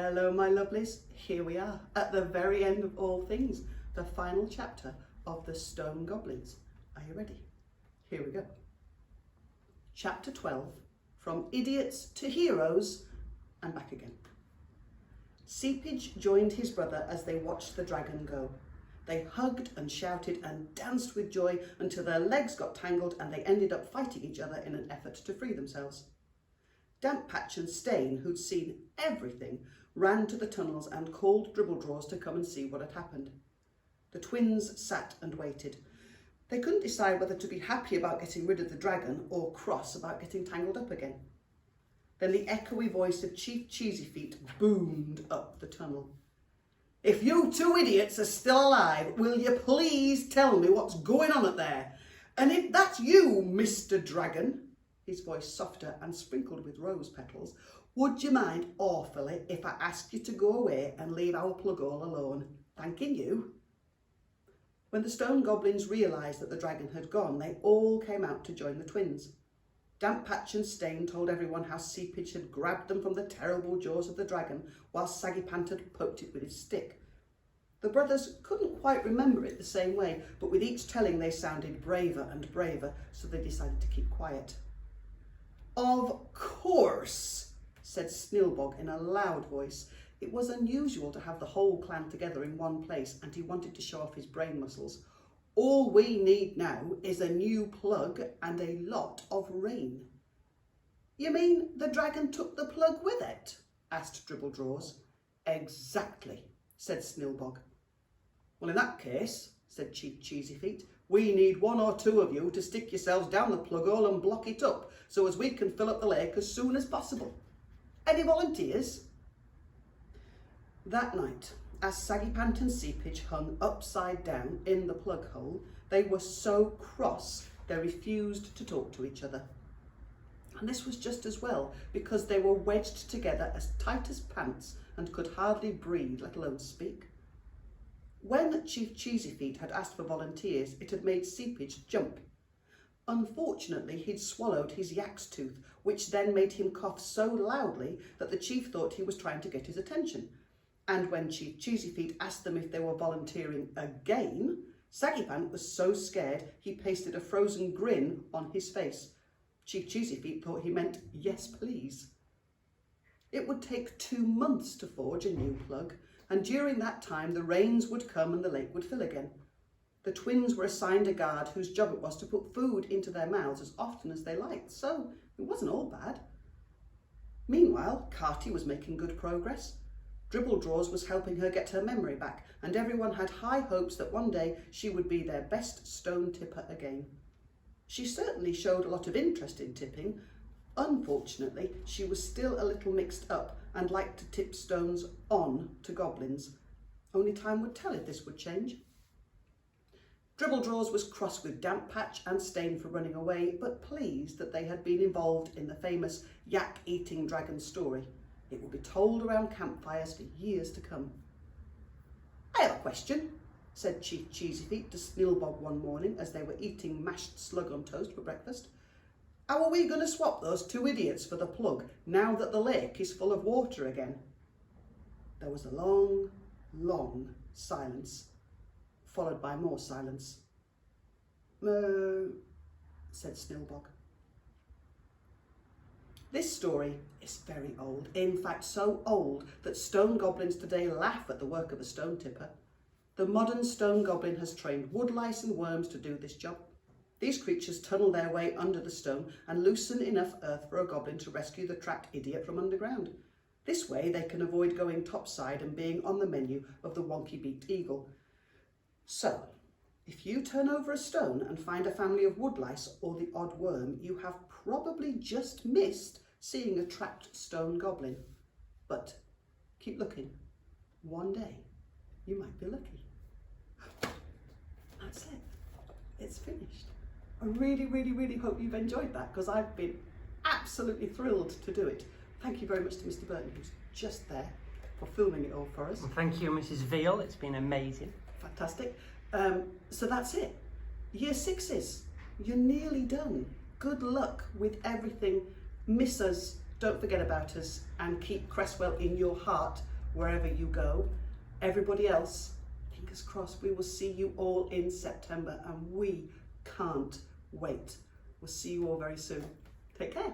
Hello my lovelies, here we are at the very end of all things, the final chapter of the Stone Goblins. Are you ready? Here we go. Chapter 12, From Idiots to Heroes and back again. Seepage joined his brother as they watched the dragon go. They hugged and shouted and danced with joy until their legs got tangled and they ended up fighting each other in an effort to free themselves. Dampatch and Stain, who'd seen everything, ran to the tunnels and called Dribbledraw's to come and see what had happened. The twins sat and waited. They couldn't decide whether to be happy about getting rid of the dragon or cross about getting tangled up again. Then the echoey voice of Chief Cheesyfeet boomed up the tunnel. "If you two idiots are still alive, will you please tell me what's going on up there? And if that's you, Mr. Dragon," his voice softer and sprinkled with rose petals, "would you mind awfully if I asked you to go away and leave our plug all alone? Thanking you." When the stone goblins realised that the dragon had gone, they all came out to join the twins. Dampatch and Stain told everyone how Seepage had grabbed them from the terrible jaws of the dragon while Saggypant had poked it with his stick. The brothers couldn't quite remember it the same way, but with each telling they sounded braver and braver, so they decided to keep quiet. "Of course," said Snilbog in a loud voice. It was unusual to have the whole clan together in one place, and he wanted to show off his brain muscles. "All we need now is a new plug and a lot of rain." "You mean the dragon took the plug with it?" asked Dribbledraws. "Exactly," said Snilbog. "Well, in that case," said Chief Cheesyfeet, "we need one or two of you to stick yourselves down the plug hole and block it up so as we can fill up the lake as soon as possible. Any volunteers?" That night, as Saggypant and Seepage hung upside down in the plug hole, they were so cross they refused to talk to each other. And this was just as well, because they were wedged together as tight as pants and could hardly breathe, let alone speak. When Chief Cheesyfeet had asked for volunteers, it had made Seepage jump. Unfortunately, he'd swallowed his yak's tooth, which then made him cough so loudly that the chief thought he was trying to get his attention. And when Chief Cheesyfeet asked them if they were volunteering again, Saggypant was so scared he pasted a frozen grin on his face. Chief Cheesyfeet thought he meant yes please. It would take 2 months to forge a new plug, and during that time the rains would come and the lake would fill again. The twins were assigned a guard whose job it was to put food into their mouths as often as they liked, so it wasn't all bad. Meanwhile, Carty was making good progress. Dribbledraws was helping her get her memory back, and everyone had high hopes that one day she would be their best stone tipper again. She certainly showed a lot of interest in tipping. Unfortunately, she was still a little mixed up and liked to tip stones on to goblins. Only time would tell if this would change. Dribbledraws was cross with Dampatch and Stain for running away, but pleased that they had been involved in the famous yak-eating dragon story. It will be told around campfires for years to come. "I have a question," said Chief Cheesyfeet to Snilbog one morning as they were eating mashed slug on toast for breakfast. "How are we going to swap those two idiots for the plug now that the lake is full of water again?" There was a long, long silence, followed by more silence. Said Snilbog. This story is very old, in fact so old that stone goblins today laugh at the work of a stone tipper. The modern stone goblin has trained woodlice and worms to do this job. These creatures tunnel their way under the stone and loosen enough earth for a goblin to rescue the trapped idiot from underground. This way they can avoid going topside and being on the menu of the wonky-beaked eagle. So, if you turn over a stone and find a family of woodlice or the odd worm, you have probably just missed seeing a trapped stone goblin. But keep looking. One day, you might be lucky. That's it. It's finished. I really, really, really hope you've enjoyed that, because I've been absolutely thrilled to do it. Thank you very much to Mr. Burton, who's just there, for filming it all for us. Well, thank you, Mrs Veal. It's been amazing. Fantastic. So that's it. Year 6s, you're nearly done. Good luck with everything Mrs Don't forget about us and keep Cresswell in your heart wherever you go. Everybody else, fingers crossed, we will see you all in September and we can't wait. We'll see you all very soon. Take care.